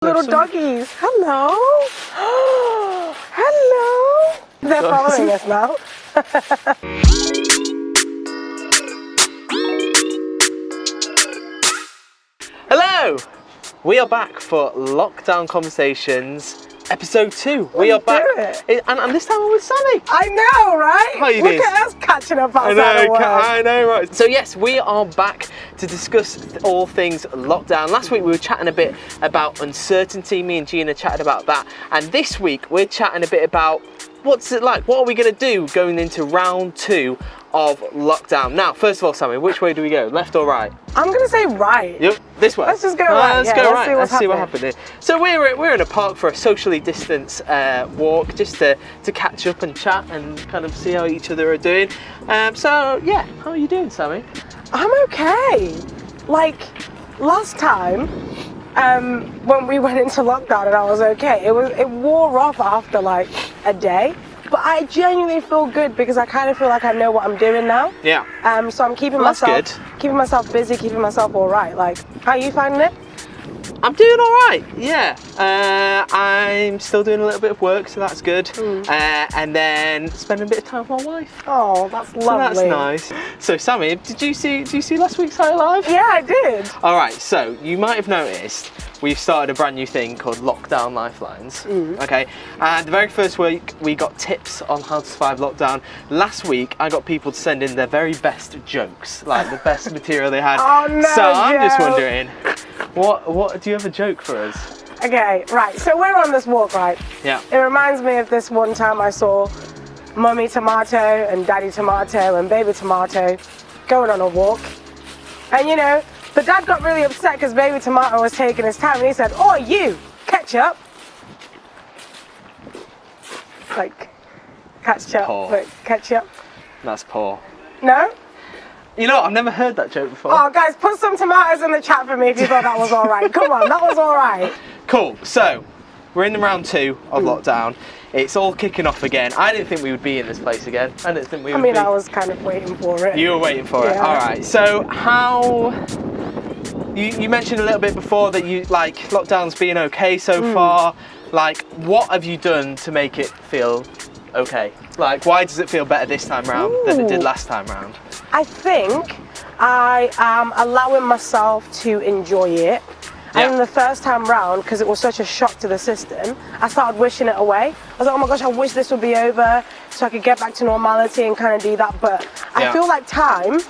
Little doggies. Hello. Hello. They're following us now. Hello. We are back for Lockdown Conversations, episode 2. We are back, and this time I'm with Sammy. I know, right? How you Look doing? at us catching up outside of work. I know, right? So yes, we are back to discuss all things lockdown. Last week we were chatting a bit about uncertainty. Me and Gina chatted about that, and this week we're chatting a bit about what's it like. What are we going to do going into round 2 of lockdown? Now, first of all, Sammy, which way do we go? Left or right? I'm going to say right. Yep, this way. Let's just go right. Let's go right. Let's see what happens here. So we're in a park for a socially distanced walk, just to catch up and chat and kind of see how each other are doing. So yeah, how are you doing, Sammy? I'm okay. Like last time, when we went into lockdown and I was okay, it wore off after like a day. But I genuinely feel good because I kind of feel like I know what I'm doing now. Yeah. So I'm keeping myself busy, keeping myself all right. Like, how are you finding it? I'm doing all right. Yeah. I'm still doing a little bit of work, so that's good. And then spending a bit of time with my wife. Oh, that's lovely. So that's nice. So Sammy, did you see last week's High Live? Yeah, I did. All right. So you might have noticed we've started a brand new thing called Lockdown Lifelines. Okay. And the very first week we got tips on how to survive lockdown. Last week I got people to send in their very best jokes, like the best material they had. Oh no, so I'm Joe. just wondering, what do you have a joke for us? Okay, right. So we're on this walk, right? Yeah. It reminds me of this one time I saw Mummy Tomato and Daddy Tomato and Baby Tomato going on a walk. And you know, the dad got really upset because Baby Tomato was taking his time and he said, "Oh, you, ketchup." Like, ketchup, Poor. but ketchup. That's poor. No? You know, I've never heard that joke before. Oh, guys, put some tomatoes in the chat for me if you thought that was all right. Come on, that was all right. Cool. So, we're in the round 2 of lockdown. It's all kicking off again. I didn't think we would be in this place again. I didn't think we would be. I was kind of waiting for it. You were waiting for it. Yeah. All right. So, how... You mentioned a little bit before that you like lockdown's been okay so far. Like, what have you done to make it feel okay? Like, why does it feel better this time round than it did last time round? I think I am allowing myself to enjoy it. Yeah. And the first time round, because it was such a shock to the system, I started wishing it away. I was like, oh my gosh, I wish this would be over so I could get back to normality and kind of do that. But I feel like time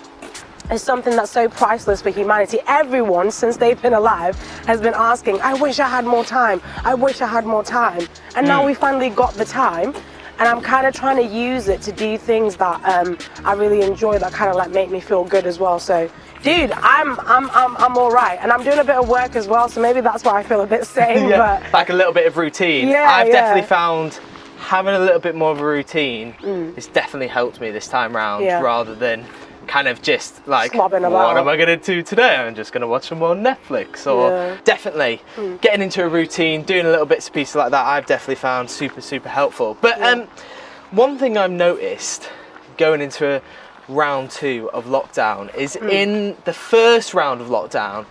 is something that's so priceless for humanity. Everyone, since they've been alive, has been asking, I wish I had more time. I wish I had more time. And now we finally got the time. And I'm kind of trying to use it to do things that I really enjoy, that kind of like make me feel good as well. So, dude, I'm all right, and I'm doing a bit of work as well. So maybe that's why I feel a bit sane. Yeah, but like a little bit of routine. Yeah, I've definitely found having a little bit more of a routine has definitely helped me this time round, rather than kind of just like, slobbing about. What am I going to do today? I'm just going to watch some more Netflix. Or definitely getting into a routine, doing a little bits and pieces like that, I've definitely found super helpful. But one thing I've noticed going into round 2 of lockdown is in the first round of lockdown,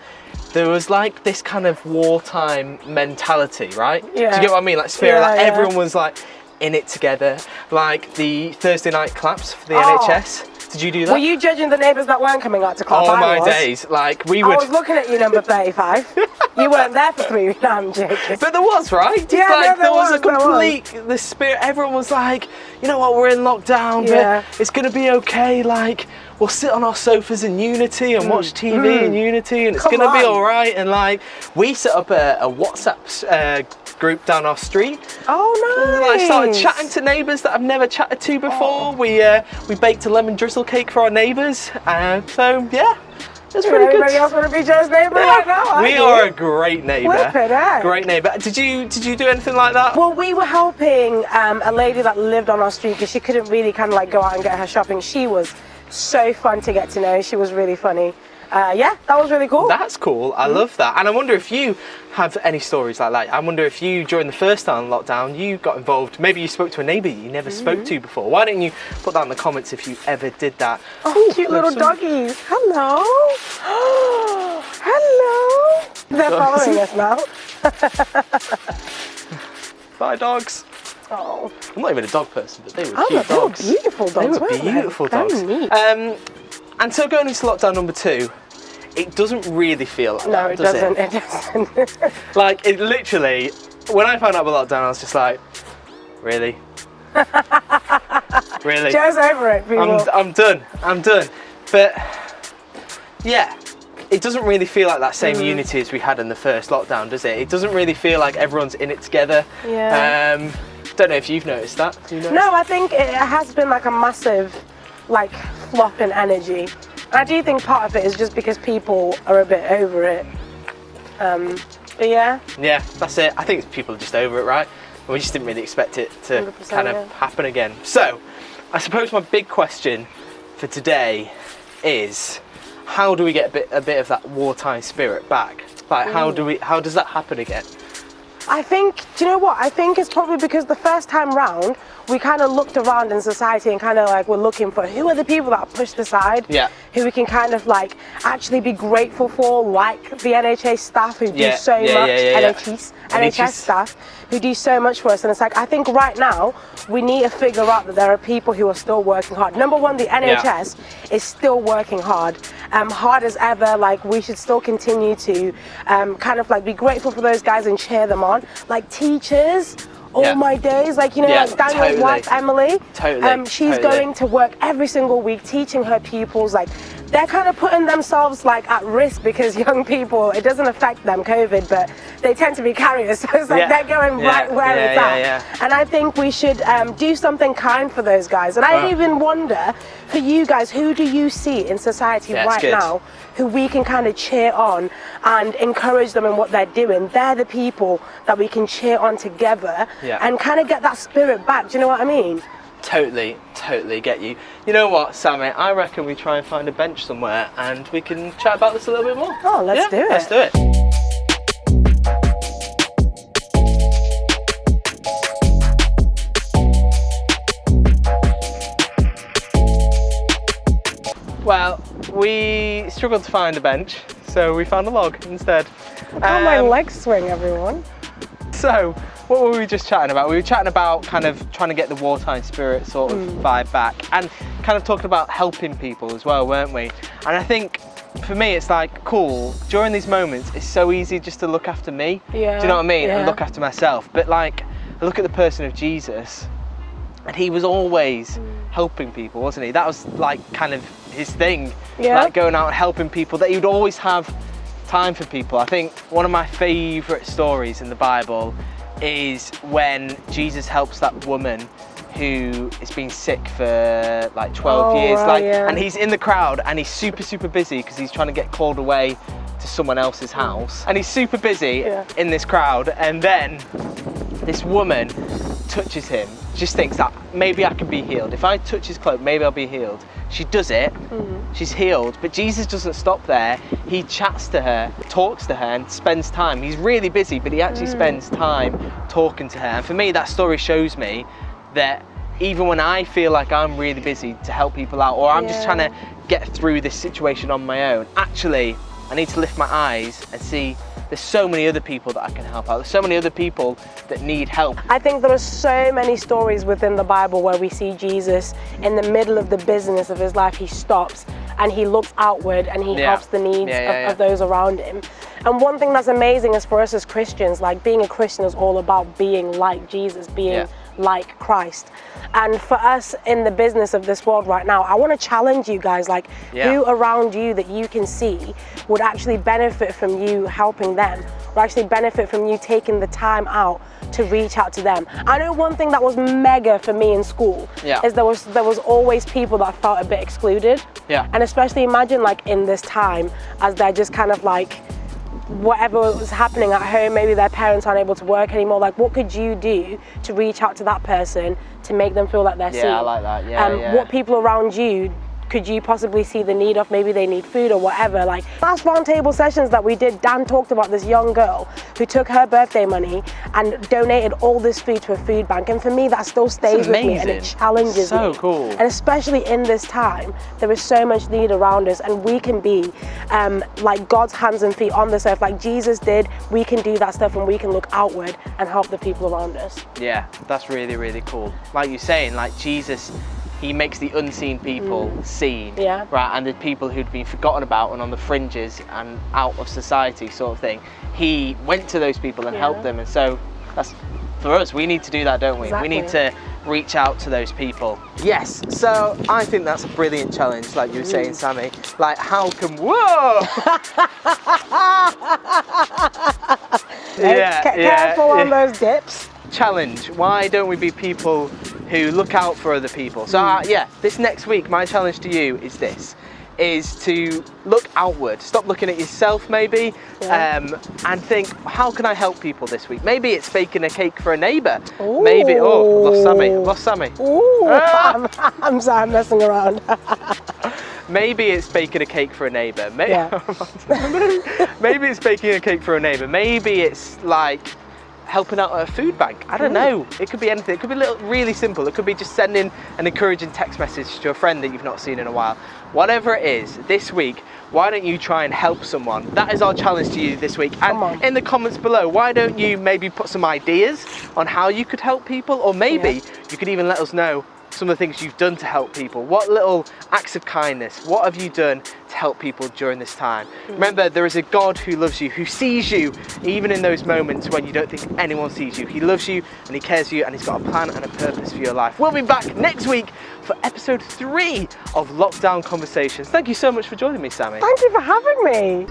there was like this kind of wartime mentality, right? Yeah. Do you get what I mean? Like spirit, like everyone was like in it together. Like the Thursday night claps for the NHS. Did you do that? Were you judging the neighbours that weren't coming out to clap? Oh my days, like we would. I was looking at you, number 35. You weren't there for 3 weeks. No, I'm joking. But there was, right? Just Yeah, like, no, there was a complete, the spirit, everyone was like, you know what, we're in lockdown, but it's going to be okay, like, we'll sit on our sofas in unity and watch TV in unity, and it's going to be all right. And like, we set up a WhatsApp group down our street. Oh, nice. And I started chatting to neighbours that I've never chatted to before. We baked a lemon drizzle cake for our neighbours. So yeah, it's pretty good. Anybody else want to be Joe's neighbour right now? We are a great neighbour. Flippin' heck. Great neighbour. Did you do anything like that? Well, we were helping a lady that lived on our street because she couldn't really kind of like go out and get her shopping. She was so fun to get to know. She was really funny. Yeah, that was really cool. That's cool. I love that. And I wonder if you have any stories like that. I wonder if you, during the first time lockdown, you got involved. Maybe you spoke to a neighbour you never spoke to before. Why don't you put that in the comments if you ever did that? Oh, cute little doggies. Hello. Hello. They're following us now. Bye, dogs. Oh. I'm not even a dog person, but they were cute dogs. They were beautiful dogs. They were beautiful dogs. Very neat. And so going into lockdown number 2, it doesn't really feel like that, does it? It doesn't. Like, it literally, when I found out about lockdown, I was just like, really? Really? Joe's over it, people. I'm done. But, yeah, it doesn't really feel like that same unity as we had in the first lockdown, does it? It doesn't really feel like everyone's in it together. Yeah. Don't know if you've noticed that. No, I think it has been like a massive, like, flop in energy. I do think part of it is just because people are a bit over it. But yeah. Yeah, that's it. I think people are just over it, right? We just didn't really expect it to kind of happen again. So, I suppose my big question for today is, how do we get a bit of that wartime spirit back? Like, how does that happen again? I think, do you know what? I think it's probably because the first time round, we kind of looked around in society and kind of like we're looking for who are the people that are pushed aside, who we can kind of like actually be grateful for, like the NHS staff who do so much, NHS staff who do so much for us. And it's like, I think right now we need to figure out that there are people who are still working hard. Number one, the NHS is still working hard, hard as ever. Like, we should still continue to kind of like be grateful for those guys and cheer them on. Like teachers, all my days, like, you know, like Daniel's wife, Emily, she's going to work every single week teaching her pupils. Like, they're kind of putting themselves like at risk because young people, it doesn't affect them, COVID, but they tend to be carriers. So it's like they're going right where it's at. And I think we should do something kind for those guys. And I even wonder, for you guys, who do you see in society right now who we can kind of cheer on and encourage them in what they're doing? They're the people that we can cheer on together and kind of get that spirit back. Do you know what I mean? Totally get you. You know what, Sammy? I reckon we try and find a bench somewhere and we can chat about this a little bit more. Oh, let's do it. Let's do it. Well, we struggled to find a bench, so we found a log instead. Look how my legs swing, everyone. So, what were we just chatting about? We were chatting about kind of trying to get the wartime spirit sort of vibe back, and kind of talking about helping people as well, weren't we? And I think for me, it's like, cool, during these moments, it's so easy just to look after me. Yeah. Do you know what I mean? And look after myself. But like, look at the person of Jesus, and he was always helping people, wasn't he? That was like kind of his thing, like going out and helping people, that he would always have time for people. I think one of my favourite stories in the Bible is when Jesus helps that woman who has been sick for like 12 years, and he's in the crowd and he's super busy because he's trying to get called away to someone else's house, and he's super busy in this crowd, and then this woman touches him, just thinks that maybe I can be healed. If I touch his cloak, maybe I'll be healed. She does it, she's healed, but Jesus doesn't stop there. He chats to her, talks to her, and spends time. He's really busy, but he actually spends time talking to her. And for me, that story shows me that even when I feel like I'm really busy to help people out, or I'm just trying to get through this situation on my own, actually, I need to lift my eyes and see there's so many other people that I can help out. There's so many other people that need help. I think there are so many stories within the Bible where we see Jesus in the middle of the business of his life. He stops and he looks outward and he helps the needs of those around him. And one thing that's amazing is for us as Christians, like being a Christian is all about being like Jesus, being like Christ. And for us in the business of this world right now, I want to challenge you guys, like who around you that you can see would actually benefit from you helping them, or actually benefit from you taking the time out to reach out to them. I know one thing that was mega for me in school is there was always people that felt a bit excluded. And especially imagine like in this time as they're just kind of like, whatever was happening at home, maybe their parents aren't able to work anymore, like what could you do to reach out to that person to make them feel like they're seen? I like that. What people around you could you possibly see the need of? Maybe they need food or whatever. Like last roundtable sessions that we did, Dan talked about this young girl who took her birthday money and donated all this food to a food bank. And for me, that still stays with me and it challenges me. So cool. And especially in this time, there is so much need around us, and we can be like God's hands and feet on this earth, like Jesus did. We can do that stuff, and we can look outward and help the people around us. Yeah, that's really, really cool. Like you're saying, like Jesus, he makes the unseen people seen, right? And the people who'd been forgotten about and on the fringes and out of society, sort of thing. He went to those people and helped them, and so that's for us. We need to do that, don't we? Exactly. We need to reach out to those people. Yes. So I think that's a brilliant challenge, like you were saying, Sammy. Like, how can careful on those dips. Challenge. Why don't we be people who look out for other people? So this next week, my challenge to you is this, is to look outward. Stop looking at yourself maybe, and think, how can I help people this week? Maybe it's baking a cake for a neighbour. Maybe, I've lost Sammy. I'm sorry, I'm messing around. Maybe it's baking a cake for a neighbour. Maybe it's baking a cake for a neighbour. Maybe it's like helping out at a food bank. I don't know. It could be anything. It could be really simple. It could be just sending an encouraging text message to a friend that you've not seen in a while. Whatever it is, this week, why don't you try and help someone? That is our challenge to you this week. And in the comments below, why don't you maybe put some ideas on how you could help people? Or maybe you could even let us know some of the things you've done to help people. What little acts of kindness, what have you done to help people during this time? Remember, there is a God who loves you, who sees you, even in those moments when you don't think anyone sees you. He loves you and he cares for you, and he's got a plan and a purpose for your life. We'll be back next week for episode 3 of Lockdown Conversations. Thank you so much for joining me, Sammy. Thank you for having me.